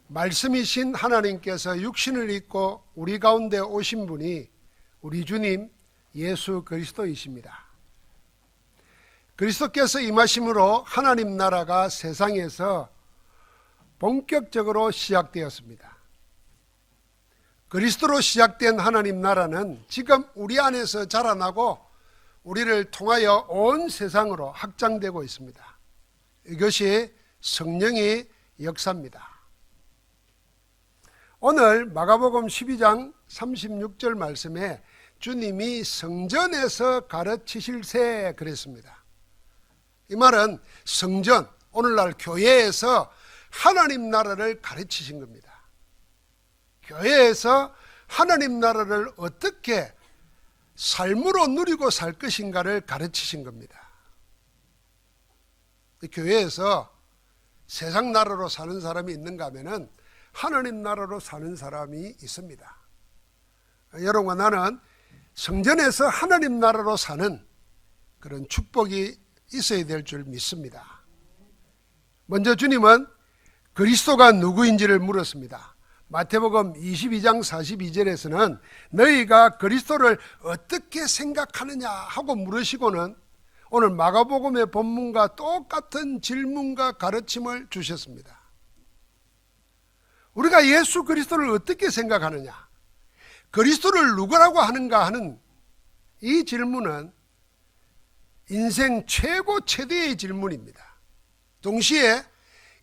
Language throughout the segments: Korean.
말씀이신 하나님께서 육신을 입고 우리 가운데 오신 분이 우리 주님 예수 그리스도이십니다. 그리스도께서 임하심으로 하나님 나라가 세상에서 본격적으로 시작되었습니다. 그리스도로 시작된 하나님 나라는 지금 우리 안에서 자라나고 우리를 통하여 온 세상으로 확장되고 있습니다. 이것이 성령의 역사입니다. 오늘 마가복음 12장 36절 말씀에 주님이 성전에서 가르치실세 그랬습니다. 이 말은 성전, 오늘날 교회에서 하나님 나라를 가르치신 겁니다. 교회에서 하나님 나라를 어떻게 삶으로 누리고 살 것인가를 가르치신 겁니다. 교회에서 세상 나라로 사는 사람이 있는가 하면은 하나님 나라로 사는 사람이 있습니다. 여러분과 나는 성전에서 하나님 나라로 사는 그런 축복이 있어야 될 줄 믿습니다. 먼저 주님은 그리스도가 누구인지를 물었습니다. 마태복음 22장 42절에서는 너희가 그리스도를 어떻게 생각하느냐 하고 물으시고는 오늘 마가복음의 본문과 똑같은 질문과 가르침을 주셨습니다. 우리가 예수 그리스도를 어떻게 생각하느냐, 그리스도를 누구라고 하는가 하는 이 질문은 인생 최고 최대의 질문입니다. 동시에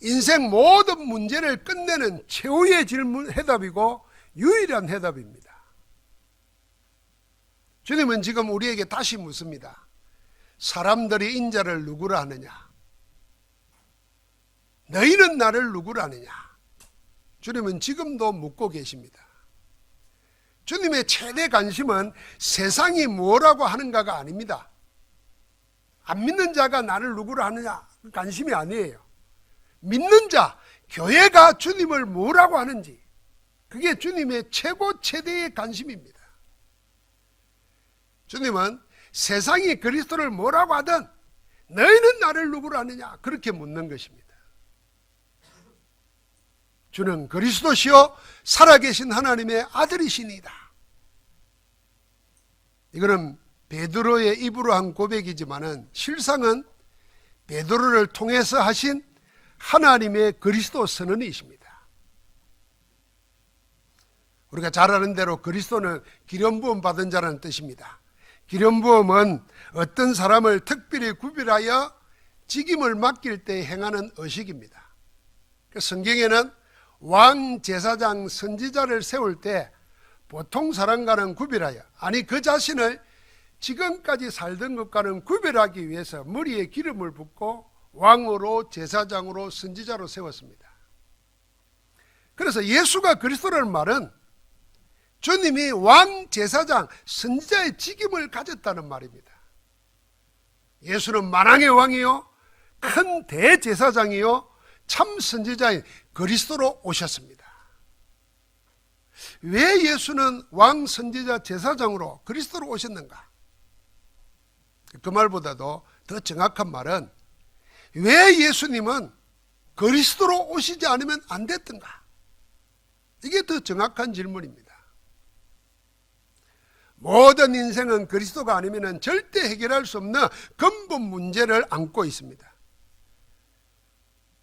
인생 모든 문제를 끝내는 최후의 질문 해답이고 유일한 해답입니다. 주님은 지금 우리에게 다시 묻습니다. 사람들이 인자를 누구라 하느냐? 너희는 나를 누구라 하느냐? 주님은 지금도 묻고 계십니다. 주님의 최대 관심은 세상이 뭐라고 하는가가 아닙니다. 안 믿는 자가 나를 누구라 하느냐 관심이 아니에요. 믿는 자, 교회가 주님을 뭐라고 하는지, 그게 주님의 최고 최대의 관심입니다. 주님은 세상이 그리스도를 뭐라고 하든 너희는 나를 누구로 하느냐 그렇게 묻는 것입니다. 주는 그리스도시요 살아계신 하나님의 아들이시니다. 이거는 베드로의 입으로 한 고백이지만은 실상은 베드로를 통해서 하신 하나님의 그리스도 선언이십니다. 우리가 잘 아는 대로 그리스도는 기름 부음 받은 자라는 뜻입니다. 기름 부음은 어떤 사람을 특별히 구별하여 직임을 맡길 때 행하는 의식입니다. 성경에는 왕, 제사장, 선지자를 세울 때 보통 사람과는 구별하여, 아니 그 자신을 지금까지 살던 것과는 구별하기 위해서 머리에 기름을 붓고 왕으로, 제사장으로, 선지자로 세웠습니다. 그래서 예수가 그리스도라는 말은 주님이 왕, 제사장, 선지자의 직임을 가졌다는 말입니다. 예수는 만왕의 왕이요 큰 대제사장이요 참 선지자인 그리스도로 오셨습니다. 왜 예수는 왕, 선지자, 제사장으로 그리스도로 오셨는가? 그 말보다도 더 정확한 말은 왜 예수님은 그리스도로 오시지 않으면 안 됐던가? 이게 더 정확한 질문입니다. 모든 인생은 그리스도가 아니면 절대 해결할 수 없는 근본 문제를 안고 있습니다.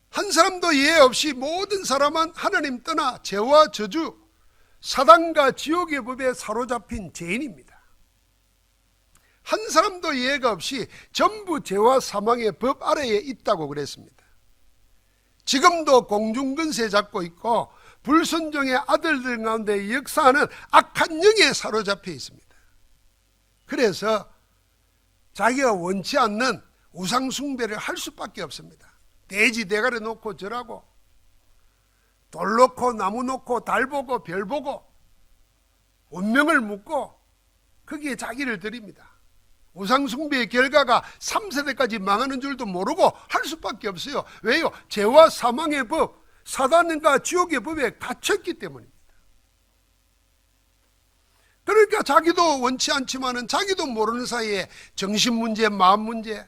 한 사람도 예외 없이 모든 사람은 하나님 떠나 죄와 저주, 사단과 지옥의 법에 사로잡힌 죄인입니다. 한 사람도 예외가 없이 전부 죄와 사망의 법 아래에 있다고 그랬습니다. 지금도 공중근세 잡고 있고 불순종의 아들들 가운데 역사하는 악한 영에 사로잡혀 있습니다. 그래서 자기가 원치 않는 우상숭배를 할 수밖에 없습니다. 돼지 대가리 놓고 절하고 돌 놓고 나무 놓고 달 보고 별 보고 운명을 묻고 거기에 자기를 드립니다. 우상숭배의 결과가 3세대까지 망하는 줄도 모르고 할 수밖에 없어요. 왜요? 죄와 사망의 법, 사단과 지옥의 법에 갇혔기 때문입니다. 그러니까 자기도 원치 않지만은 자기도 모르는 사이에 정신 문제, 마음 문제,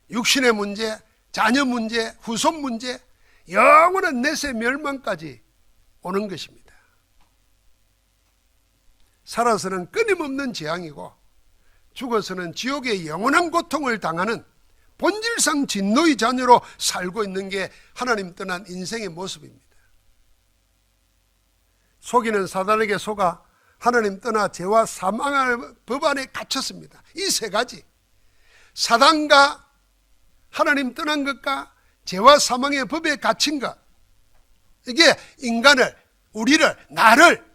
육신의 문제, 자녀 문제, 후손 문제, 영원한 내세 멸망까지 오는 것입니다. 살아서는 끊임없는 재앙이고 죽어서는 지옥의 영원한 고통을 당하는 본질상 진노의 자녀로 살고 있는 게 하나님 떠난 인생의 모습입니다. 속이는 사단에게 속아 하나님 떠나 죄와 사망의 법 안에 갇혔습니다. 이 세 가지, 사단과 하나님 떠난 것과 죄와 사망의 법에 갇힌 것, 이게 인간을, 우리를, 나를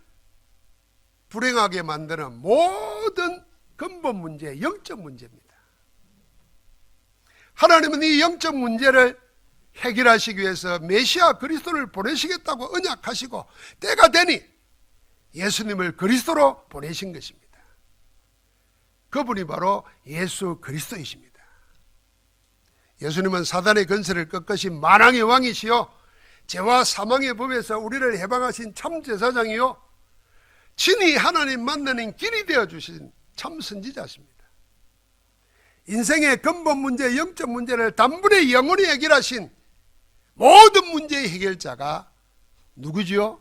불행하게 만드는 모든 근본 문제, 영적 문제입니다. 하나님은 이 영적 문제를 해결하시기 위해서 메시아 그리스도를 보내시겠다고 언약하시고 때가 되니 예수님을 그리스도로 보내신 것입니다. 그분이 바로 예수 그리스도이십니다. 예수님은 사단의 권세를 꺾으신 만왕의 왕이시요 죄와 사망의 법에서 우리를 해방하신 참 제사장이요 친히 하나님 만나는 길이 되어주신 참 선지자십니다. 인생의 근본 문제, 영적 문제를 단번에 영원히 해결하신 모든 문제의 해결자가 누구지요?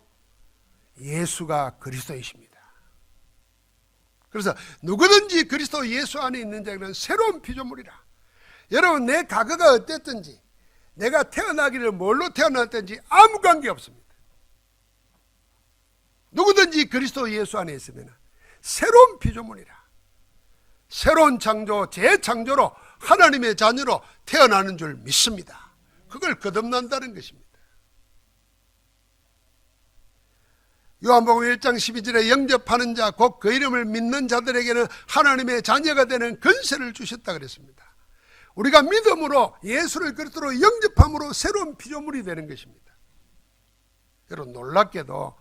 예수가 그리스도이십니다. 그래서 누구든지 그리스도 예수 안에 있는 자는 새로운 피조물이라. 여러분, 내 과거가 어땠든지 내가 태어나기를 뭘로 태어났든지 아무 관계 없습니다. 누구든지 그리스도 예수 안에 있으면 새로운 피조물이라. 새로운 창조, 재창조로 하나님의 자녀로 태어나는 줄 믿습니다. 그걸 거듭난다는 것입니다. 요한복음 1장 12절에 영접하는 자, 곧 그 이름을 믿는 자들에게는 하나님의 자녀가 되는 권세를 주셨다 그랬습니다. 우리가 믿음으로 예수를 그리스도로 영접함으로 새로운 피조물이 되는 것입니다. 여러분, 놀랍게도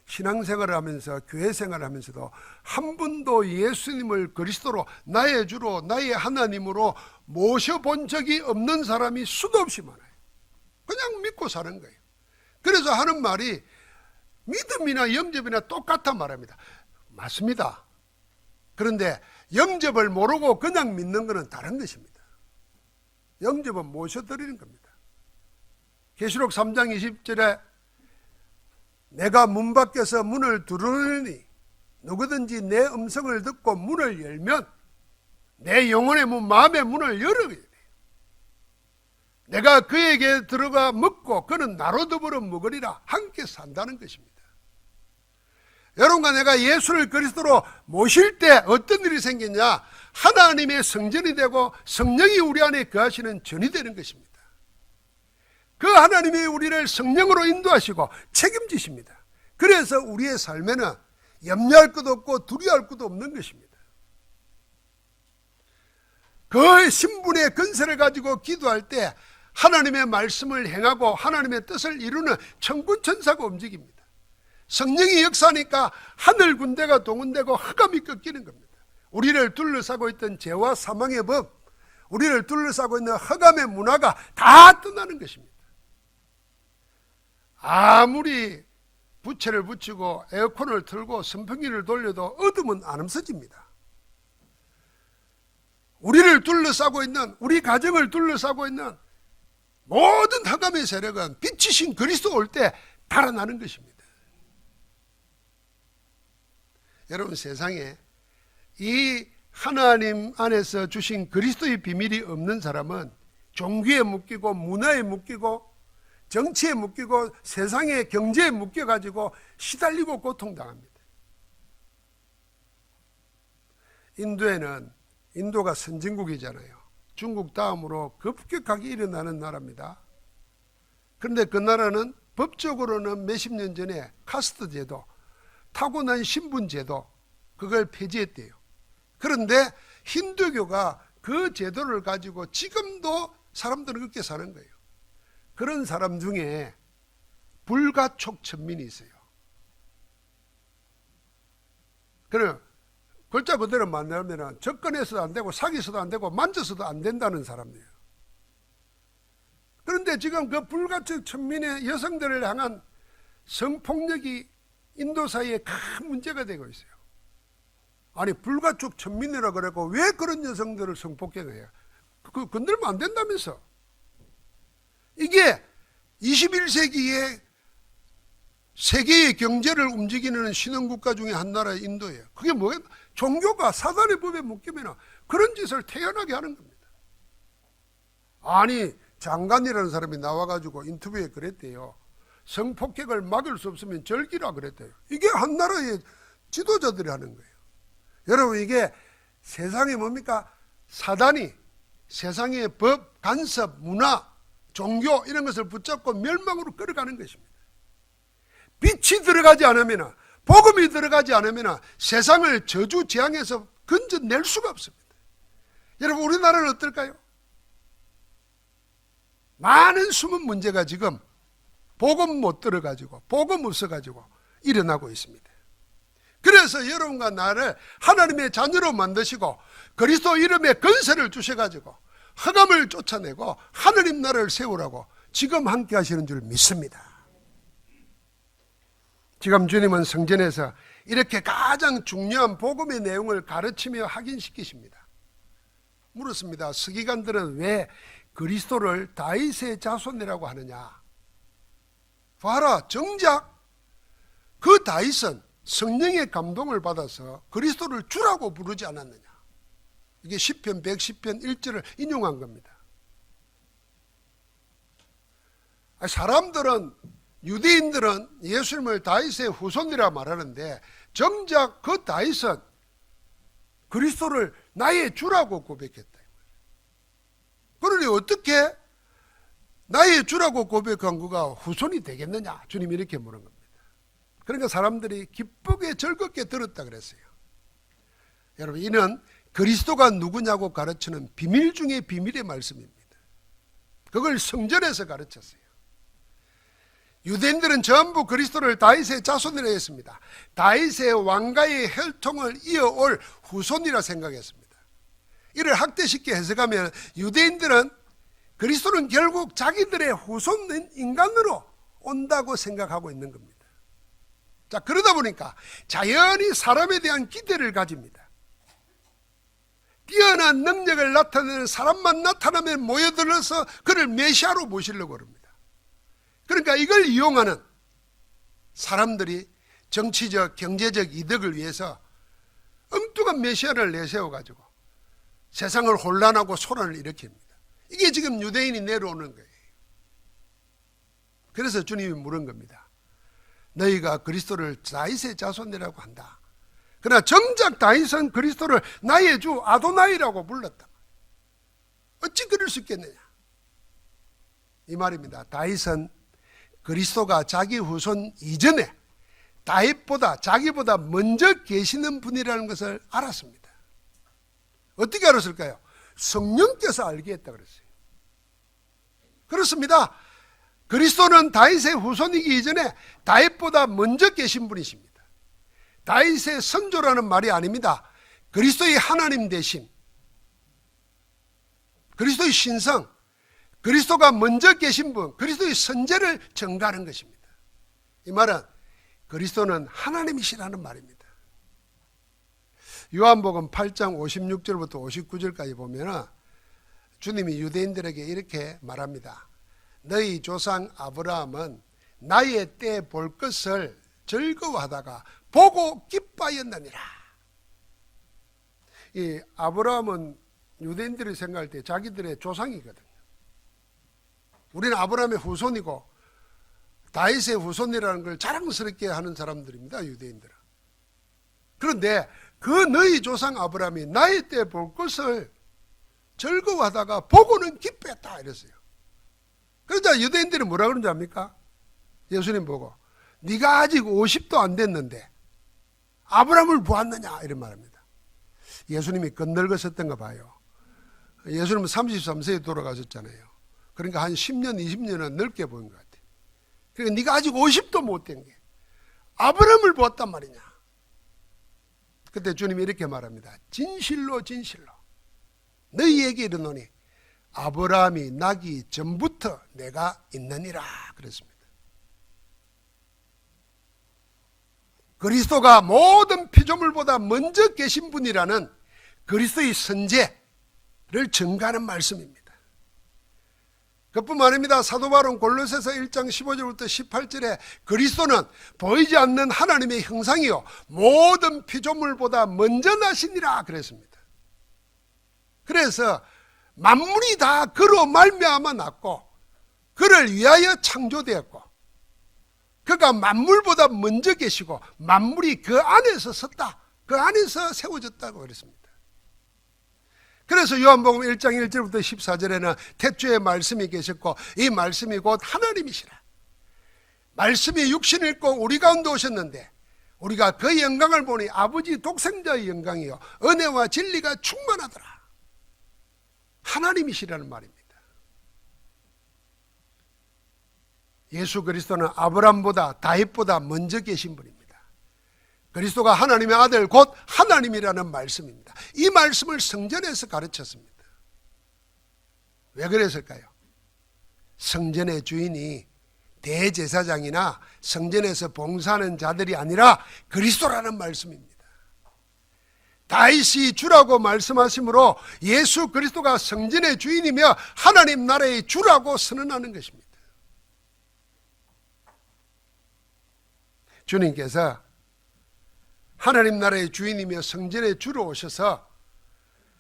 신앙생활을 하면서, 교회 생활을 하면서도 한 번도 예수님을 그리스도로 나의 주로, 나의 하나님으로 모셔본 적이 없는 사람이 수도 없이 많아요. 그냥 믿고 사는 거예요. 그래서 하는 말이 믿음이나 영접이나 똑같단 말입니다. 맞습니다. 그런데 영접을 모르고 그냥 믿는 것은 다른 것입니다. 영접은 모셔드리는 겁니다. 계시록 3장 20절에 내가 문 밖에서 문을 두드리니 누구든지 내 음성을 듣고 문을 열면 내 영혼의 문, 마음의 문을 열어야 돼요. 내가 그에게 들어가 먹고 그는 나로 더불어 먹으리라. 함께 산다는 것입니다. 여러분과 내가 예수를 그리스도로 모실 때 어떤 일이 생기냐? 하나님의 성전이 되고 성령이 우리 안에 거하시는 전이 되는 것입니다. 그 하나님이 우리를 성령으로 인도하시고 책임지십니다. 그래서 우리의 삶에는 염려할 것도 없고 두려워할 것도 없는 것입니다. 그 신분의 근세를 가지고 기도할 때 하나님의 말씀을 행하고 하나님의 뜻을 이루는 천군 천사가 움직입니다. 성령이 역사하니까 하늘 군대가 동원되고 흑암이 꺾이는 겁니다. 우리를 둘러싸고 있던 죄와 사망의 법, 우리를 둘러싸고 있는 흑암의 문화가 다 떠나는 것입니다. 아무리 부채를 붙이고 에어컨을 틀고 선풍기를 돌려도 어둠은 안 없어집니다. 우리를 둘러싸고 있는, 우리 가정을 둘러싸고 있는 모든 흑암의 세력은 빛이신 그리스도 올 때 달아나는 것입니다. 여러분, 세상에 이 하나님 안에서 주신 그리스도의 비밀이 없는 사람은 종교에 묶이고 문화에 묶이고 정치에 묶이고 세상의 경제에 묶여가지고 시달리고 고통당합니다. 인도가 선진국이잖아요. 중국 다음으로 급격하게 일어나는 나라입니다. 그런데 그 나라는 법적으로는 몇십 년 전에 카스트 제도, 타고난 신분 제도, 그걸 폐지했대요. 그런데 힌두교가 그 제도를 가지고 지금도 사람들은 그렇게 사는 거예요. 그런 사람 중에 불가촉 천민이 있어요. 그래, 글자 그대로 만나면 접근해서도 안 되고 사귀어서도 안 되고 만져서도 안 된다는 사람이에요. 그런데 지금 그 불가촉 천민의 여성들을 향한 성폭력이 인도 사이에 큰 문제가 되고 있어요. 아니, 불가촉 천민이라 그러고 왜 그런 여성들을 성폭행해요? 건들면 안 된다면서. 이게 21세기에 세계의 경제를 움직이는 신흥국가 중에 한 나라 인도예요. 그게 뭐예요? 종교가 사단의 법에 묶이면 그런 짓을 태연하게 하는 겁니다. 아니, 장관이라는 사람이 나와가지고 인터뷰에 그랬대요. 성폭행을 막을 수 없으면 절기라 그랬대요. 이게 한 나라의 지도자들이 하는 거예요. 여러분, 이게 세상에 뭡니까? 사단이 세상의 법, 간섭, 문화, 종교 이런 것을 붙잡고 멸망으로 끌어가는 것입니다. 빛이 들어가지 않으면, 복음이 들어가지 않으면 세상을 저주 재앙에서 건져낼 수가 없습니다. 여러분, 우리나라는 어떨까요? 많은 숨은 문제가 지금 복음 못 들어가지고, 복음 없어가지고 일어나고 있습니다. 그래서 여러분과 나를 하나님의 자녀로 만드시고 그리스도 이름에 건세를 주셔가지고 흑암을 쫓아내고 하느님 나라를 세우라고 지금 함께 하시는 줄 믿습니다. 지금 주님은 성전에서 이렇게 가장 중요한 복음의 내용을 가르치며 확인시키십니다. 물었습니다. 서기관들은 왜 그리스도를 다윗의 자손이라고 하느냐? 봐라, 정작 그 다윗은 성령의 감동을 받아서 그리스도를 주라고 부르지 않았느냐? 이게 시편 110편 1절을 인용한 겁니다. 사람들은, 유대인들은 예수님을 다윗의 후손이라 말하는데 정작 그 다윗은 그리스도를 나의 주라고 고백했다. 그러니 어떻게 나의 주라고 고백한 그가 후손이 되겠느냐? 주님이 이렇게 물은 겁니다. 그러니까 사람들이 기쁘게 즐겁게 들었다 그랬어요. 여러분, 이는 그리스도가 누구냐고 가르치는 비밀 중에 비밀의 말씀입니다. 그걸 성전에서 가르쳤어요. 유대인들은 전부 그리스도를 다윗의 자손이라 했습니다. 다윗의 왕가의 혈통을 이어올 후손이라 생각했습니다. 이를 학대쉽게 해석하면 유대인들은 그리스도는 결국 자기들의 후손인 인간으로 온다고 생각하고 있는 겁니다. 자, 그러다 보니까 자연히 사람에 대한 기대를 가집니다. 뛰어난 능력을 나타내는 사람만 나타나면 모여들어서 그를 메시아로 모시려고 합니다. 그러니까 이걸 이용하는 사람들이 정치적, 경제적 이득을 위해서 엉뚱한 메시아를 내세워가지고 세상을 혼란하고 소란을 일으킵니다. 이게 지금 유대인이 내려오는 거예요. 그래서 주님이 물은 겁니다. 너희가 그리스도를 다윗의 자손이라고 한다. 그러나 정작 다윗은 그리스도를 나의 주 아도나이라고 불렀다. 어찌 그럴 수 있겠느냐? 이 말입니다. 다윗은 그리스도가 자기 후손 이전에 다윗보다, 자기보다 먼저 계시는 분이라는 것을 알았습니다. 어떻게 알았을까요? 성령께서 알게 했다 그랬어요. 그렇습니다. 그리스도는 다윗의 후손이기 이전에 다윗보다 먼저 계신 분이십니다. 다윗의 선조라는 말이 아닙니다. 그리스도의 하나님 되심, 그리스도의 신성, 그리스도가 먼저 계신 분, 그리스도의 선제를 전가하는 것입니다. 이 말은 그리스도는 하나님이시라는 말입니다. 요한복음 8장 56절부터 59절까지 보면 주님이 유대인들에게 이렇게 말합니다. 너희 조상 아브라함은 나의 때 볼 것을 즐거워하다가 보고 기뻐하였느니라. 이 아브라함은 유대인들이 생각할 때 자기들의 조상이거든요. 우리는 아브라함의 후손이고 다윗의 후손이라는 걸 자랑스럽게 하는 사람들입니다, 유대인들은. 그런데 그 너희 조상 아브라함이 나의 때 볼 것을 즐거워하다가 보고는 기뻐했다 이랬어요. 그러자 유대인들이 뭐라 그런지 압니까? 예수님 보고 네가 아직 50도 안 됐는데 아브라함을 보았느냐 이런 말합니다. 예수님이 끝늙으셨던가 봐요. 예수님은 33세에 돌아가셨잖아요. 그러니까 한 10년 20년은 넓게 보인 것 같아요. 그러니까 네가 아직 50도 못 된 게 아브라함을 보았단 말이냐. 그때 주님이 이렇게 말합니다. 진실로 진실로 너희에게 이르노니 아브라함이 나기 전부터 내가 있느니라 그랬습니다. 그리스도가 모든 피조물보다 먼저 계신 분이라는 그리스도의 선제를 증가하는 말씀입니다. 그뿐만 아닙니다. 사도 바울은 골로새서 1장 15절부터 18절에 그리스도는 보이지 않는 하나님의 형상이요 모든 피조물보다 먼저 나시니라 그랬습니다. 그래서 만물이 다 그로 말미암아 났고 그를 위하여 창조되었고 그가 만물보다 먼저 계시고 만물이 그 안에서 섰다, 그 안에서 세워졌다고 그랬습니다. 그래서 요한복음 1장 1절부터 14절에는 태초에 말씀이 계셨고 이 말씀이 곧 하나님이시라. 말씀이 육신을 입고 우리 가운데 오셨는데 우리가 그 영광을 보니 아버지 독생자의 영광이요 은혜와 진리가 충만하더라. 하나님이시라는 말입니다. 예수 그리스도는 아브람보다 다윗보다 먼저 계신 분입니다. 그리스도가 하나님의 아들 곧 하나님이라는 말씀입니다. 이 말씀을 성전에서 가르쳤습니다. 왜 그랬을까요? 성전의 주인이 대제사장이나 성전에서 봉사하는 자들이 아니라 그리스도라는 말씀입니다. 다윗이 주라고 말씀하시므로 예수 그리스도가 성전의 주인이며 하나님 나라의 주라고 선언하는 것입니다. 주님께서 하나님 나라의 주인이며 성전의 주로 오셔서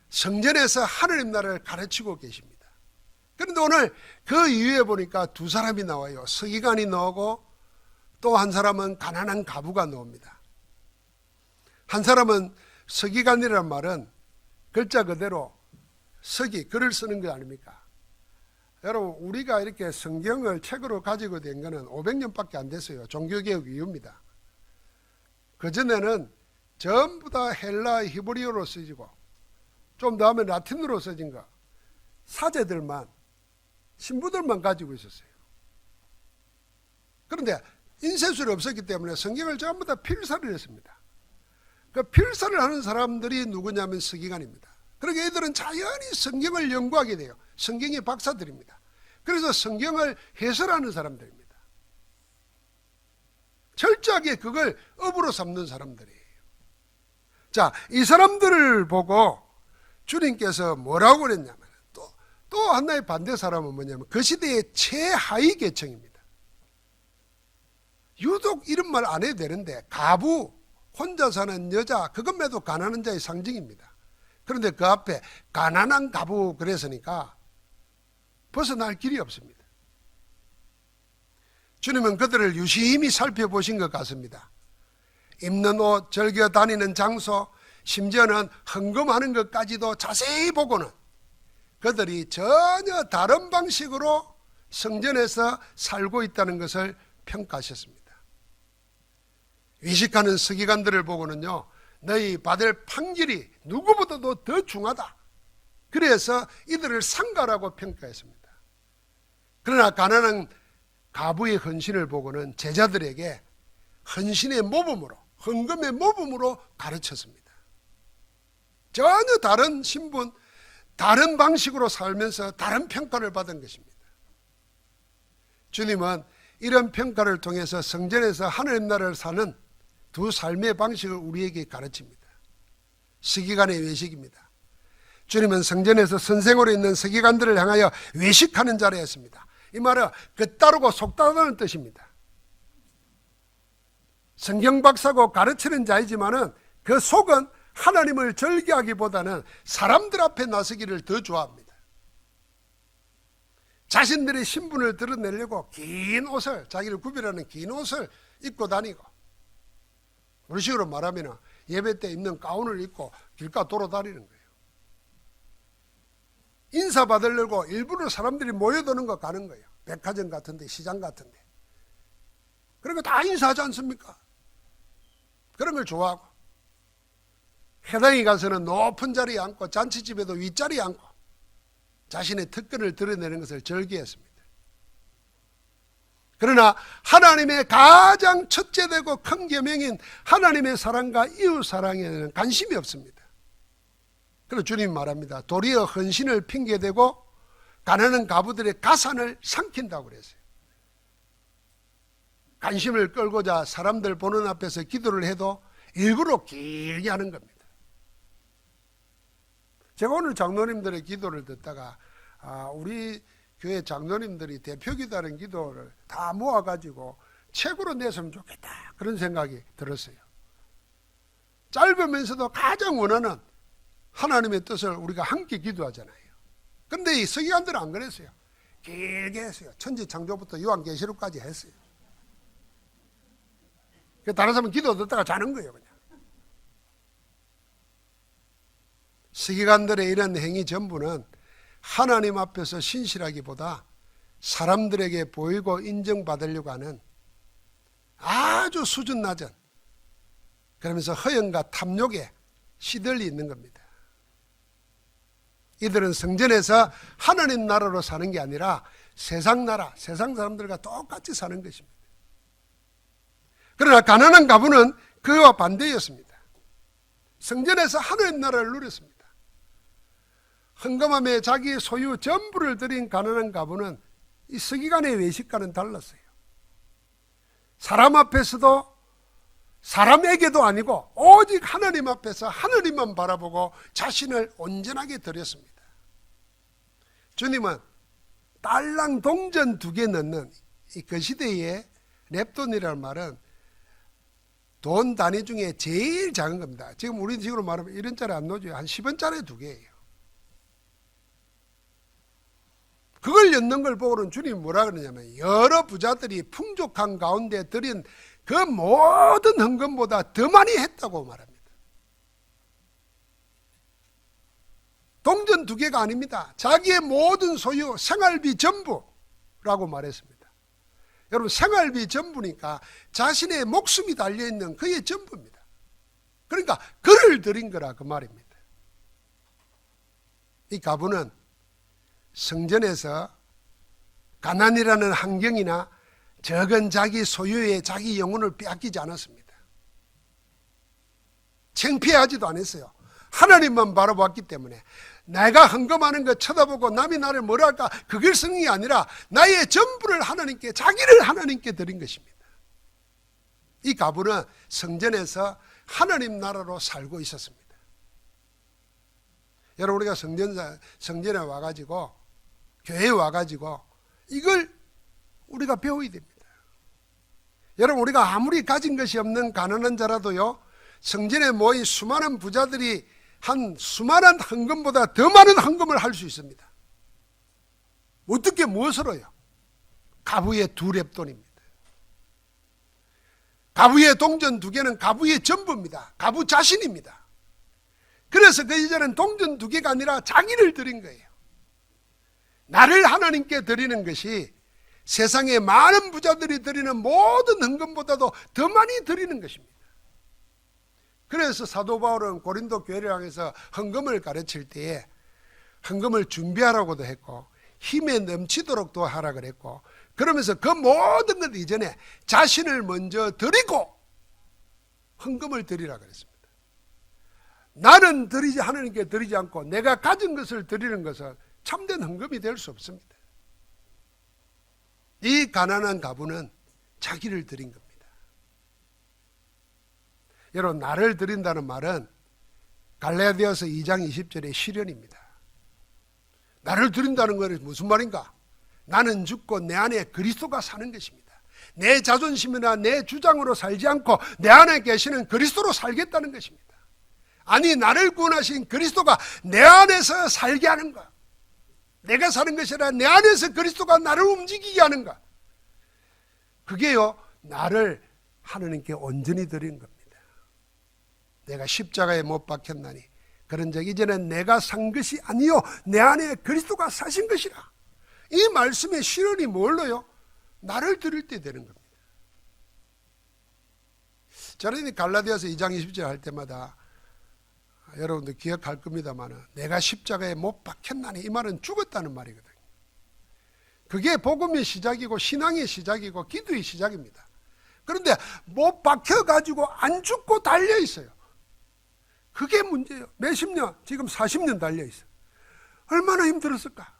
성전에서 하나님 나라를 가르치고 계십니다. 그런데 오늘 그 이후에 보니까 두 사람이 나와요. 서기관이 나오고 또 한 사람은 가난한 과부가 나옵니다. 한 사람은 서기관이라는 말은 글자 그대로 서기, 글을 쓰는 거 아닙니까? 여러분 우리가 이렇게 성경을 책으로 가지고 된 거는 500년밖에 안 됐어요. 종교개혁 이후입니다. 그전에는 전부 다 헬라 히브리어로 쓰이고 좀 다음에 라틴어로 써진 거 사제들만 신부들만 가지고 있었어요. 그런데 인쇄술이 없었기 때문에 성경을 전부 다 필사를 했습니다. 그 필사를 하는 사람들이 누구냐면 서기관입니다. 그러니까 이들은 자연히 성경을 연구하게 돼요. 성경의 박사들입니다. 그래서 성경을 해설하는 사람들입니다. 철저하게 그걸 업으로 삼는 사람들이에요. 자, 이 사람들을 보고 주님께서 뭐라고 그랬냐면 또 하나의 반대 사람은 뭐냐면 그 시대의 최하위 계층입니다. 유독 이런 말 안 해도 되는데 가부, 혼자 사는 여자, 그것 매도 가난한 자의 상징입니다. 그런데 그 앞에 가난한 가부 그랬으니까 벗어날 길이 없습니다. 주님은 그들을 유심히 살펴보신 것 같습니다. 입는 옷, 즐겨 다니는 장소, 심지어는 헌금하는 것까지도 자세히 보고는 그들이 전혀 다른 방식으로 성전에서 살고 있다는 것을 평가하셨습니다. 외식하는 서기관들을 보고는요, 너희 받을 판결이 누구보다도 더 중하다. 그래서 이들을 상가라고 평가했습니다. 그러나 가난한 가부의 헌신을 보고는 제자들에게 헌신의 모범으로, 헌금의 모범으로 가르쳤습니다. 전혀 다른 신분, 다른 방식으로 살면서 다른 평가를 받은 것입니다. 주님은 이런 평가를 통해서 성전에서 하나님 나라를 사는 두 삶의 방식을 우리에게 가르칩니다. 서기관의 외식입니다. 주님은 성전에서 선생으로 있는 서기관들을 향하여 외식하는 자라 했습니다. 이 말은 겉다르고 속다르다는 뜻입니다. 성경 박사고 가르치는 자이지만은 그 속은 하나님을 절개하기보다는 사람들 앞에 나서기를 더 좋아합니다. 자신들의 신분을 드러내려고 긴 옷을, 자기를 구별하는 긴 옷을 입고 다니고, 우리 식으로 말하면 예배 때 입는 가운을 입고 길가 돌아다니는 거예요. 인사 받으려고 일부러 사람들이 모여드는 거 가는 거예요. 백화점 같은데, 시장 같은데. 그런 거 다 인사하지 않습니까? 그런 걸 좋아하고, 회당에 가서는 높은 자리에 앉고 잔치집에도 윗자리에 앉고 자신의 특권을 드러내는 것을 절개했습니다. 그러나 하나님의 가장 첫째되고 큰 계명인 하나님의 사랑과 이웃 사랑에는 관심이 없습니다. 그래서 주님이 말합니다. 도리어 헌신을 핑계대고 가난한 가부들의 가산을 삼킨다고 그랬어요. 관심을 끌고자 사람들 보는 앞에서 기도를 해도 일부러 길게 하는 겁니다. 제가 오늘 장로님들의 기도를 듣다가 우리 교회 장로님들이 대표기도하는 기도를 다 모아가지고 책으로 냈으면 좋겠다, 그런 생각이 들었어요. 짧으면서도 가장 원하는 하나님의 뜻을 우리가 함께 기도하잖아요. 그런데 이 서기관들은 안 그랬어요. 길게 했어요. 천지창조부터 요한계시록까지 했어요. 다른 사람은 기도 듣다가 자는 거예요, 그냥. 서기관들의 이런 행위 전부는 하나님 앞에서 신실하기보다 사람들에게 보이고 인정받으려고 하는 아주 수준 낮은, 그러면서 허영과 탐욕에 시들리 있는 겁니다. 이들은 성전에서 하나님 나라로 사는 게 아니라 세상 나라, 세상 사람들과 똑같이 사는 것입니다. 그러나 가난한 가부는 그와 반대였습니다. 성전에서 하나님 나라를 누렸습니다. 헌금함에 자기 소유 전부를 드린 가난한 가부는 이 서기관의 외식과는 달랐어요. 사람 앞에서도, 사람에게도 아니고 오직 하나님 앞에서 하나님만 바라보고 자신을 온전하게 드렸습니다. 주님은 달랑 동전 2개 넣는 그 시대의 랩돈이라는 말은 돈 단위 중에 제일 작은 겁니다. 지금 우리 식으로 말하면 1원짜리 안 넣어줘요. 한 10원짜리 2개예요. 그걸 넣는 걸 보고는 주님이 뭐라 그러냐면, 여러 부자들이 풍족한 가운데 드린 그 모든 헌금보다 더 많이 했다고 말합니다. 동전 2개가 아닙니다. 자기의 모든 소유, 생활비 전부라고 말했습니다. 여러분, 생활비 전부니까 자신의 목숨이 달려있는 그의 전부입니다. 그러니까 그를 드린 거라 그 말입니다. 이 가부는 성전에서 가난이라는 환경이나 적은 자기 소유의 자기 영혼을 빼앗기지 않았습니다. 창피하지도 않았어요. 하나님만 바라봤기 때문에 내가 헌금하는 거 쳐다보고 남이 나를 뭐라 할까, 그게 성이 아니라 나의 전부를 하나님께, 자기를 하나님께 드린 것입니다. 이 가부는 성전에서 하나님 나라로 살고 있었습니다. 여러분, 우리가 성전에 와가지고, 교회에 와가지고 이걸 우리가 배워야 됩니다. 여러분, 우리가 아무리 가진 것이 없는 가난한 자라도요, 성전에 모인 수많은 부자들이 한 수많은 헌금보다 더 많은 헌금을 할 수 있습니다. 어떻게, 무엇으로요? 가부의 2랩돈입니다. 가부의 동전 2개는 가부의 전부입니다. 가부 자신입니다. 그래서 그 이전엔 동전 2개가 아니라 자기를 드린 거예요. 나를 하나님께 드리는 것이 세상의 많은 부자들이 드리는 모든 헌금보다도 더 많이 드리는 것입니다. 그래서 사도 바울은 고린도 교회를 향해서 헌금을 가르칠 때에 헌금을 준비하라고도 했고 힘에 넘치도록도 하라 그랬고, 그러면서 그 모든 것 이전에 자신을 먼저 드리고 헌금을 드리라 그랬습니다. 나는 드리지, 하나님께 드리지 않고 내가 가진 것을 드리는 것은 참된 헌금이 될 수 없습니다. 이 가난한 가부는 자기를 드린 겁니다. 여러분, 나를 드린다는 말은 갈라디아서 2장 20절의 실현입니다. 나를 드린다는 것은 무슨 말인가? 나는 죽고 내 안에 그리스도가 사는 것입니다. 내 자존심이나 내 주장으로 살지 않고 내 안에 계시는 그리스도로 살겠다는 것입니다. 아니, 나를 구원하신 그리스도가 내 안에서 살게 하는 것, 내가 사는 것이 아니라 내 안에서 그리스도가 나를 움직이게 하는 것, 그게요, 나를 하나님께 온전히 드린 겁니다. 내가 십자가에 못 박혔나니 그런 적 이제는 내가 산 것이 아니요 내 안에 그리스도가 사신 것이라. 이 말씀의 실현이 뭘로요? 나를 드릴 때 되는 겁니다. 저는 갈라디아서 2장 20절 할 때마다 여러분들 기억할 겁니다만, 내가 십자가에 못 박혔나니, 이 말은 죽었다는 말이거든요. 그게 복음의 시작이고 신앙의 시작이고 기도의 시작입니다. 그런데 못 박혀가지고 안 죽고 달려있어요. 그게 문제예요. 몇십 년, 지금 40년 달려있어요. 얼마나 힘들었을까?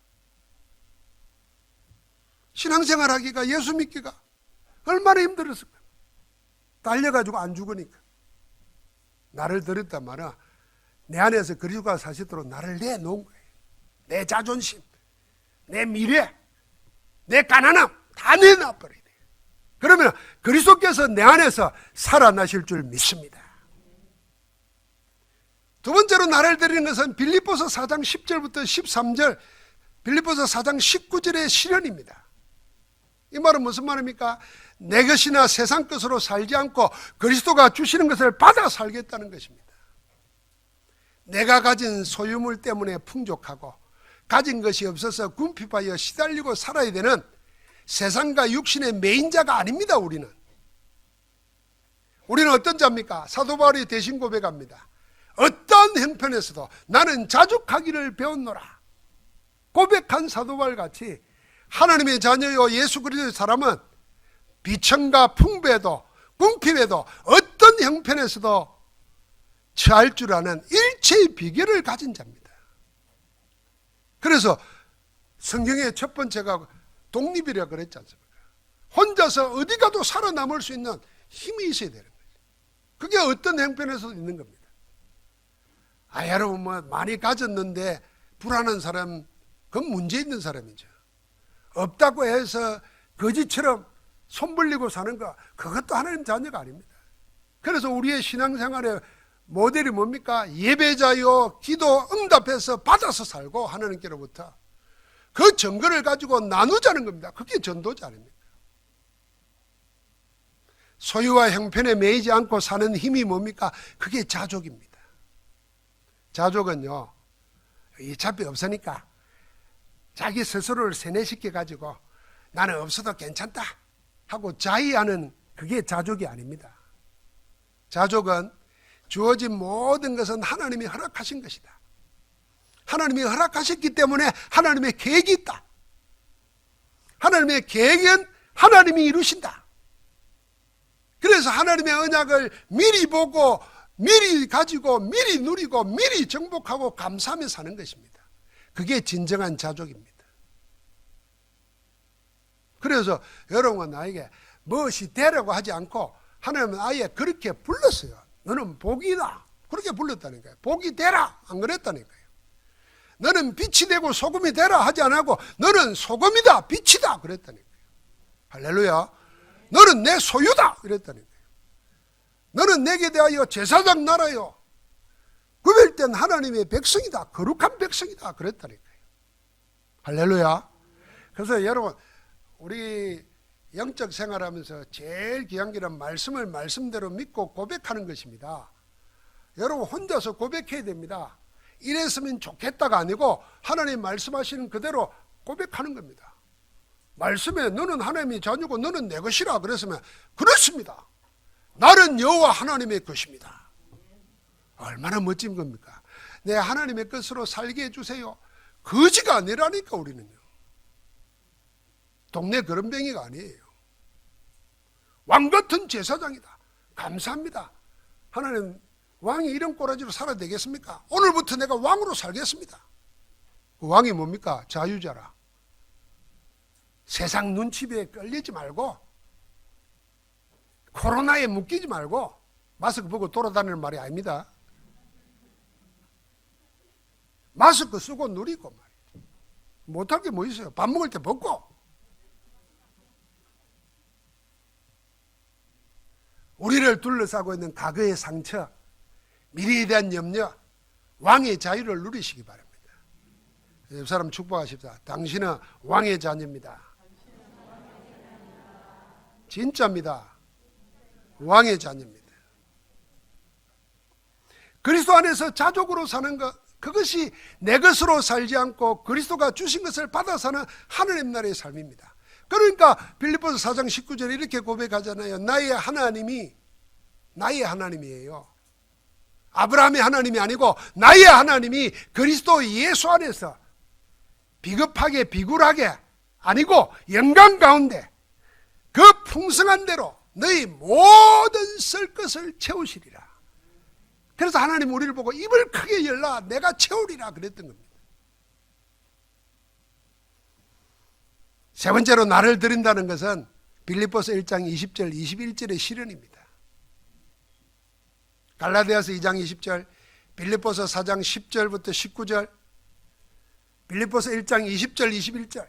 신앙생활 하기가, 예수 믿기가 얼마나 힘들었을까? 달려가지고 안 죽으니까. 나를 드렸단 말은 내 안에서 그리스도가 사시도록 나를 내놓은 거예요. 내 자존심, 내 미래, 내 가난함 다 내놔버려야 돼요. 그러면 그리스도께서 내 안에서 살아나실 줄 믿습니다. 두 번째로 나를 드리는 것은 빌립보서 4장 10절부터 13절, 빌립보서 4장 19절의 실현입니다. 이 말은 무슨 말입니까? 내 것이나 세상 것으로 살지 않고 그리스도가 주시는 것을 받아 살겠다는 것입니다. 내가 가진 소유물 때문에 풍족하고 가진 것이 없어서 궁핍하여 시달리고 살아야 되는 세상과 육신의 매인자가 아닙니다. 우리는 어떤 자입니까? 사도 바울이 대신 고백합니다. 어떤 형편에서도 나는 자족하기를 배웠노라. 고백한 사도 바울 같이 하나님의 자녀요 예수 그리스도의 사람은 비천과 풍부에도 궁핍에도 어떤 형편에서도 처할 줄 아는 일체의 비결을 가진 자입니다. 그래서 성경의 첫 번째가 독립이라고 그랬지 않습니까? 혼자서 어디 가도 살아남을 수 있는 힘이 있어야 되는 거죠. 그게 어떤 형편에서도 있는 겁니다. 여러분 많이 가졌는데 불안한 사람, 그건 문제 있는 사람이죠. 없다고 해서 거지처럼 손 벌리고 사는 거, 그것도 하나님 자녀가 아닙니다. 그래서 우리의 신앙생활의 모델이 뭡니까? 예배자요 기도 응답해서 받아서 살고 하나님께로부터 그 증거를 가지고 나누자는 겁니다. 그게 전도자 아닙니까? 소유와 형편에 매이지 않고 사는 힘이 뭡니까? 그게 자족입니다. 자족은요 어차피 없으니까 자기 스스로를 세뇌시켜 가지고 나는 없어도 괜찮다 하고 자의하는, 그게 자족이 아닙니다. 자족은 주어진 모든 것은 하나님이 허락하신 것이다. 하나님이 허락하셨기 때문에 하나님의 계획이 있다. 하나님의 계획은 하나님이 이루신다. 그래서 하나님의 언약을 미리 보고 미리 가지고 미리 누리고 미리 정복하고 감사하며 사는 것입니다. 그게 진정한 자족입니다. 그래서 여러분은 나에게 무엇이 되라고 하지 않고 하나님은 아예 그렇게 불렀어요. 너는 복이다. 그렇게 불렀다는 거예요. 복이 되라 안 그랬다는 거예요. 너는 빛이 되고 소금이 되라 하지 않고 너는 소금이다 빛이다 그랬다는 거예요. 할렐루야. 너는 내 소유다 이랬다는 거예요. 너는 내게 대하여 제사장 나라요 구별된 하나님의 백성이다, 거룩한 백성이다 그랬다는 거예요. 할렐루야. 그래서 여러분 우리 영적 생활하면서 제일 귀한 길은 말씀을 말씀대로 믿고 고백하는 것입니다. 여러분 혼자서 고백해야 됩니다. 이랬으면 좋겠다가 아니고 하나님 말씀하시는 그대로 고백하는 겁니다. 말씀에 너는 하나님의 자녀고 너는 내 것이라 그랬으면 그렇습니다. 나는 여호와 하나님의 것입니다. 얼마나 멋진 겁니까? 내 하나님의 것으로 살게 해주세요. 거지가 아니라니까. 우리는요 동네 거름뱅이가 아니에요. 왕같은 제사장이다. 감사합니다. 하나님 왕이 이런 꼬라지로 살아야 되겠습니까? 오늘부터 내가 왕으로 살겠습니다. 그 왕이 뭡니까? 자유자라. 세상 눈치에 끌리지 말고 코로나에 묶이지 말고 마스크 보고 돌아다니는 말이 아닙니다. 마스크 쓰고 누리고 말이에요. 못할 게 뭐 있어요? 밥 먹을 때 벗고. 우리를 둘러싸고 있는 과거의 상처, 미래에 대한 염려, 왕의 자유를 누리시기 바랍니다. 옆 사람 축복하십시다. 당신은 왕의 자녀입니다. 진짜입니다. 왕의 자녀입니다. 그리스도 안에서 자족으로 사는 것, 그것이 내 것으로 살지 않고 그리스도가 주신 것을 받아 사는 하나님 나라의 삶입니다. 그러니까 빌립보서 4장 19절에 이렇게 고백하잖아요. 나의 하나님이 나의 하나님이에요. 아브라함의 하나님이 아니고 나의 하나님이 그리스도 예수 안에서 비겁하게 비굴하게 아니고 영광 가운데 그 풍성한 대로 너희 모든 쓸 것을 채우시리라. 그래서 하나님 우리를 보고 입을 크게 열라 내가 채우리라 그랬던 겁니다. 세 번째로 나를 드린다는 것은 빌립보서 1장 20절 21절의 실현입니다. 갈라디아서 2장 20절, 빌립보서 4장 10절부터 19절, 빌립보서 1장 20절 21절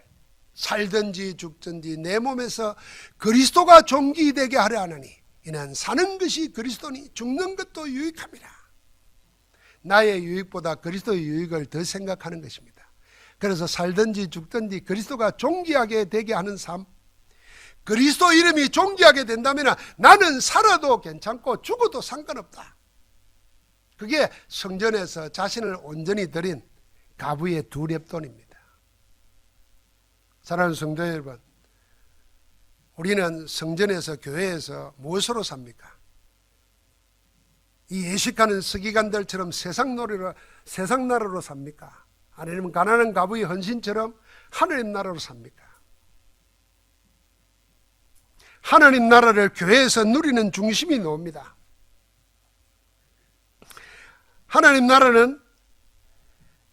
살든지 죽든지 내 몸에서 그리스도가 존귀되게 하려 하느니 이는 사는 것이 그리스도니 죽는 것도 유익함이라. 나의 유익보다 그리스도의 유익을 더 생각하는 것입니다. 그래서 살든지 죽든지 그리스도가 존귀하게 되게 하는 삶, 그리스도 이름이 존귀하게 된다면 나는 살아도 괜찮고 죽어도 상관없다. 그게 성전에서 자신을 온전히 드린 가부의 두 렙돈입니다. 사랑하는 성도 여러분, 우리는 성전에서 교회에서 무엇으로 삽니까? 이 예식하는 서기관들처럼 세상 나라로 삽니까? 아니면 가난한 가부의 헌신처럼 하나님 나라로 삽니까? 하나님 나라를 교회에서 누리는 중심이 나옵니다. 하나님 나라는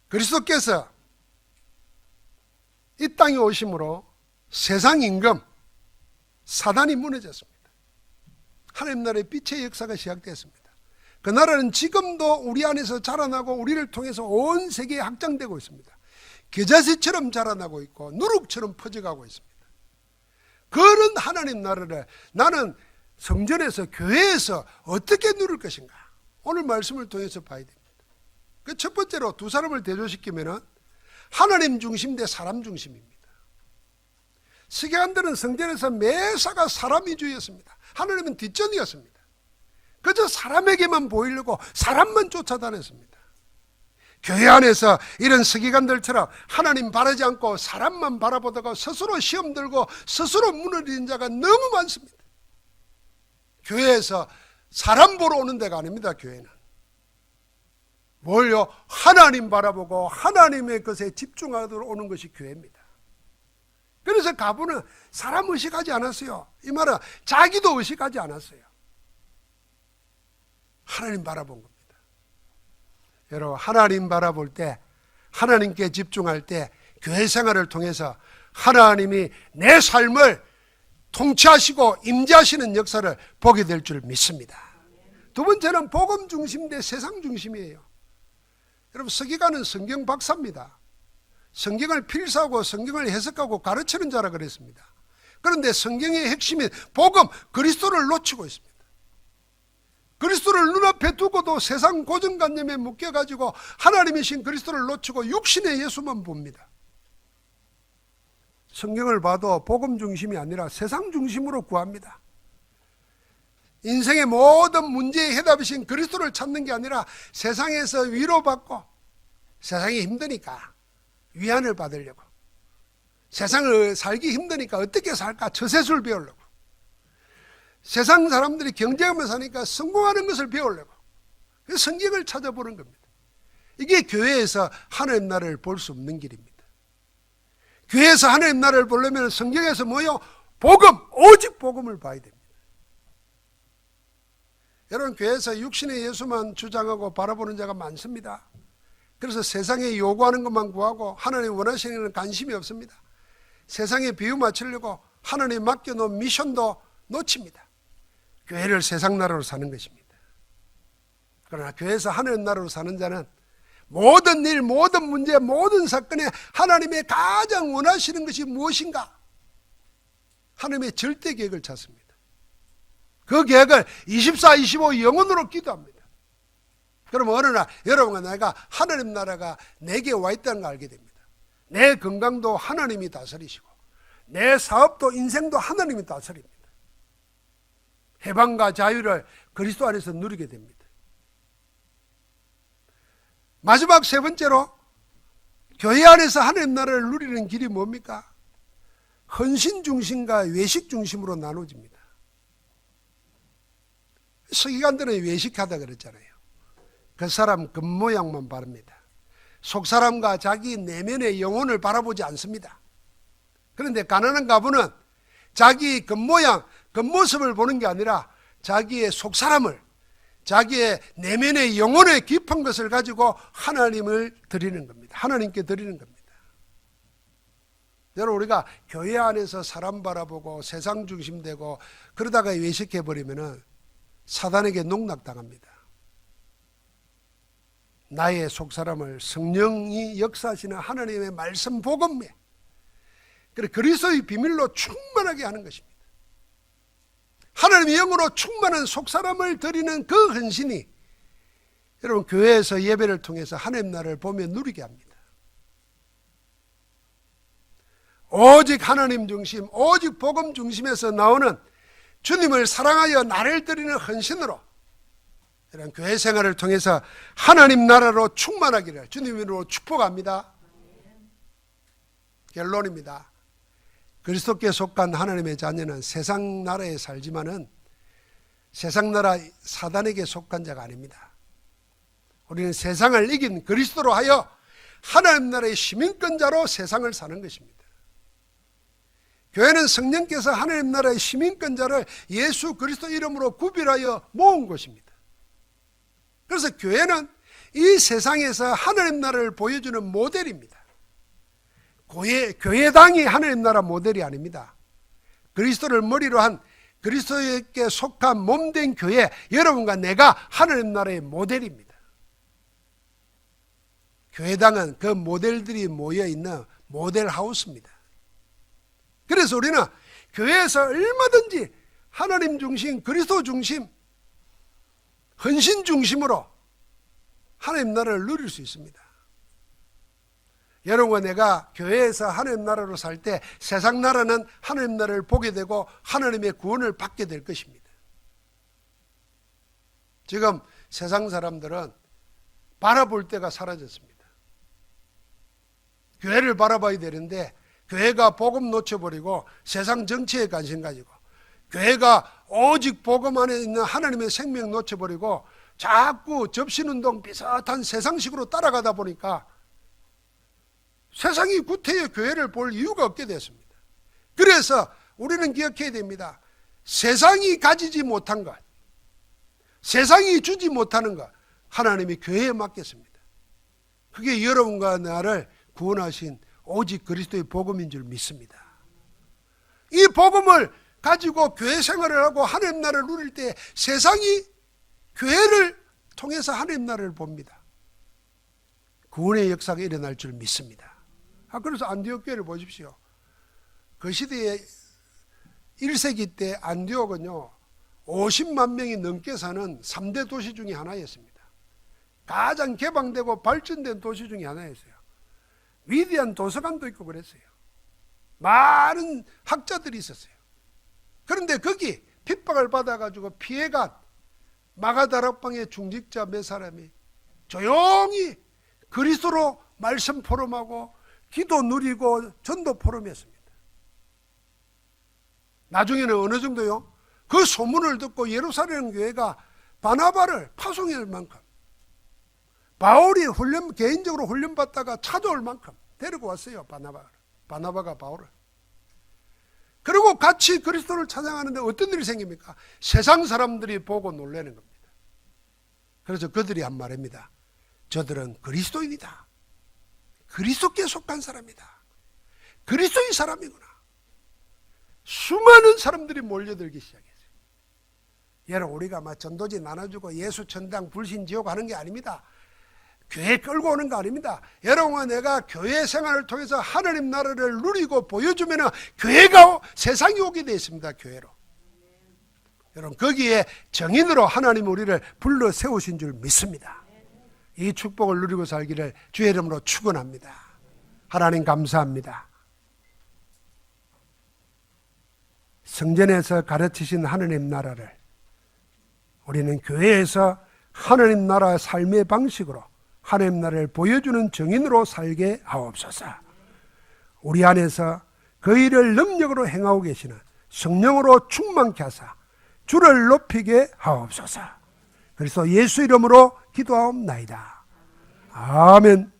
그리스도께서 이 땅에 오심으로 세상 임금 사단이 무너졌습니다. 하나님 나라의 빛의 역사가 시작됐습니다. 그 나라는 지금도 우리 안에서 자라나고 우리를 통해서 온 세계에 확장되고 있습니다. 겨자씨처럼 자라나고 있고 누룩처럼 퍼져가고 있습니다. 그런 하나님 나라를 나는 성전에서 교회에서 어떻게 누릴 것인가? 오늘 말씀을 통해서 봐야 됩니다. 그 첫 번째로 두 사람을 대조시키면 하나님 중심 대 사람 중심입니다. 서기관들은 성전에서 매사가 사람 위주였습니다. 하나님은 뒷전이었습니다. 그저 사람에게만 보이려고 사람만 쫓아다녔습니다. 교회 안에서 이런 서기관들처럼 하나님 바라지 않고 사람만 바라보다가 스스로 시험 들고 스스로 무너진 자가 너무 많습니다. 교회에서 사람 보러 오는 데가 아닙니다. 교회는 뭘요? 하나님 바라보고 하나님의 것에 집중하도록 오는 것이 교회입니다. 그래서 가부는 사람 의식하지 않았어요. 이 말은 자기도 의식하지 않았어요. 하나님 바라본 겁니다. 여러분, 하나님 바라볼 때, 하나님께 집중할 때 교회 생활을 통해서 하나님이 내 삶을 통치하시고 임재하시는 역사를 보게 될 줄 믿습니다. 두 번째는 복음 중심 대 세상 중심이에요. 여러분, 서기관은 성경 박사입니다. 성경을 필사하고 성경을 해석하고 가르치는 자라 그랬습니다. 그런데 성경의 핵심인 복음, 그리스도를 놓치고 있습니다. 그리스도를 눈앞에 두고도 세상 고정관념에 묶여가지고 하나님이신 그리스도를 놓치고 육신의 예수만 봅니다. 성경을 봐도 복음 중심이 아니라 세상 중심으로 구합니다. 인생의 모든 문제의 해답이신 그리스도를 찾는 게 아니라 세상에서 위로받고 세상이 힘드니까 위안을 받으려고, 세상을 살기 힘드니까 어떻게 살까 처세술 배우려고, 세상 사람들이 경쟁하면서 사니까 성공하는 것을 배우려고 성경을 찾아보는 겁니다. 이게 교회에서 하나님 나라를 볼 수 없는 길입니다. 교회에서 하나님 나라를 보려면 성경에서 뭐요? 복음, 오직 복음을 봐야 됩니다. 여러분, 교회에서 육신의 예수만 주장하고 바라보는 자가 많습니다. 그래서 세상에 요구하는 것만 구하고 하나님 원하시는 것은 관심이 없습니다. 세상에 비유 맞추려고 하나님 맡겨놓은 미션도 놓칩니다. 교회를 세상 나라로 사는 것입니다. 그러나 교회에서 하나님 나라로 사는 자는 모든 일, 모든 문제, 모든 사건에 하나님의 가장 원하시는 것이 무엇인가? 하나님의 절대 계획을 찾습니다. 그 계획을 24, 25 영원으로 기도합니다. 그러면 어느 날 여러분과 내가 하나님 나라가 내게 와 있다는 걸 알게 됩니다. 내 건강도 하나님이 다스리시고 내 사업도 인생도 하나님이 다스립니다. 해방과 자유를 그리스도 안에서 누리게 됩니다. 마지막 세 번째로 교회 안에서 하나님 나라를 누리는 길이 뭡니까? 헌신 중심과 외식 중심으로 나눠집니다. 서기관들은 외식하다 그랬잖아요. 그 사람 겉모양만 바랍니다. 속사람과 자기 내면의 영혼을 바라보지 않습니다. 그런데 가난한 가부는 자기 겉모양, 겉모습을 보는 게 아니라 자기의 속사람을, 자기의 내면의 영혼의 깊은 것을 가지고 하나님을 드리는 겁니다. 하나님께 드리는 겁니다. 여러분, 우리가 교회 안에서 사람 바라보고 세상 중심되고 그러다가 외식해버리면 사단에게 농락당합니다. 나의 속사람을 성령이 역사하시는 하나님의 말씀 복음에 그리스도의 비밀로 충만하게 하는 것입니다. 하나님의 영으로 충만한 속사람을 드리는 그 헌신이 여러분 교회에서 예배를 통해서 하나님 나라를 보며 누리게 합니다. 오직 하나님 중심, 오직 복음 중심에서 나오는 주님을 사랑하여 나를 드리는 헌신으로 이런 교회 생활을 통해서 하나님 나라로 충만하기를 주님으로 축복합니다. 결론입니다. 그리스도께 속한 하나님의 자녀는 세상 나라에 살지만은 세상 나라 사단에게 속한 자가 아닙니다. 우리는 세상을 이긴 그리스도로 하여 하나님 나라의 시민권자로 세상을 사는 것입니다. 교회는 성령께서 하나님 나라의 시민권자를 예수 그리스도 이름으로 구별하여 모은 것입니다. 그래서 교회는 이 세상에서 하나님 나라를 보여주는 모델입니다. 교회당이 하나님 나라 모델이 아닙니다. 그리스도를 머리로 한 그리스도에게 속한 몸된 교회, 여러분과 내가 하나님 나라의 모델입니다. 교회당은 그 모델들이 모여있는 모델 하우스입니다. 그래서 우리는 교회에서 얼마든지 하나님 중심, 그리스도 중심, 헌신 중심으로 하나님 나라를 누릴 수 있습니다. 여러분과 내가 교회에서 하나님 나라로 살 때 세상 나라는 하나님 나라를 보게 되고 하나님의 구원을 받게 될 것입니다. 지금 세상 사람들은 바라볼 때가 사라졌습니다. 교회를 바라봐야 되는데 교회가 복음 놓쳐버리고 세상 정치에 관심 가지고 교회가 오직 복음 안에 있는 하나님의 생명 놓쳐버리고 자꾸 접신운동 비슷한 세상식으로 따라가다 보니까 세상이 구태여 교회를 볼 이유가 없게 됐습니다. 그래서 우리는 기억해야 됩니다. 세상이 가지지 못한 것, 세상이 주지 못하는 것, 하나님이 교회에 맡겼습니다. 그게 여러분과 나를 구원하신 오직 그리스도의 복음인 줄 믿습니다. 이 복음을 가지고 교회 생활을 하고 하나님 나라를 누릴 때 세상이 교회를 통해서 하나님 나라를 봅니다. 구원의 역사가 일어날 줄 믿습니다. 그래서 안디옥 교회를 보십시오. 그 시대에 1세기 때 안디옥은요 50만 명이 넘게 사는 3대 도시 중에 하나였습니다. 가장 개방되고 발전된 도시 중에 하나였어요. 위대한 도서관도 있고 그랬어요. 많은 학자들이 있었어요. 그런데 거기 핍박을 받아가지고 피해간 마가다락방의 중직자 몇 사람이 조용히 그리스도로 말씀 포럼하고 기도 누리고 전도 포럼했습니다. 나중에는 어느 정도요? 그 소문을 듣고 예루살렘 교회가 바나바를 파송할 만큼 바울이 개인적으로 훈련받다가 찾아올 만큼 데리고 왔어요. 바나바가 바울을. 그리고 같이 그리스도를 찬양하는데 어떤 일이 생깁니까? 세상 사람들이 보고 놀라는 겁니다. 그래서 그들이 한 말입니다. 저들은 그리스도인이다. 그리스도께 속한 사람이다. 그리스도의 사람이구나. 수많은 사람들이 몰려들기 시작했어요. 여러분, 우리가 막 전도지 나눠주고 예수 천당 불신 지옥 하는 게 아닙니다. 교회 끌고 오는 거 아닙니다. 여러분과 내가 교회 생활을 통해서 하나님 나라를 누리고 보여주면 교회가 세상이 오게 되어 있습니다. 교회로. 여러분, 거기에 정인으로 하나님 우리를 불러 세우신 줄 믿습니다. 이 축복을 누리고 살기를 주의 이름으로 축원합니다. 하나님 감사합니다. 성전에서 가르치신 하나님 나라를 우리는 교회에서 하나님 나라 삶의 방식으로 하나님 나라를 보여주는 정인으로 살게 하옵소서. 우리 안에서 그 일을 능력으로 행하고 계시는 성령으로 충만케 하사 주를 높이게 하옵소서. 그래서 예수 이름으로 기도하옵나이다. 아멘.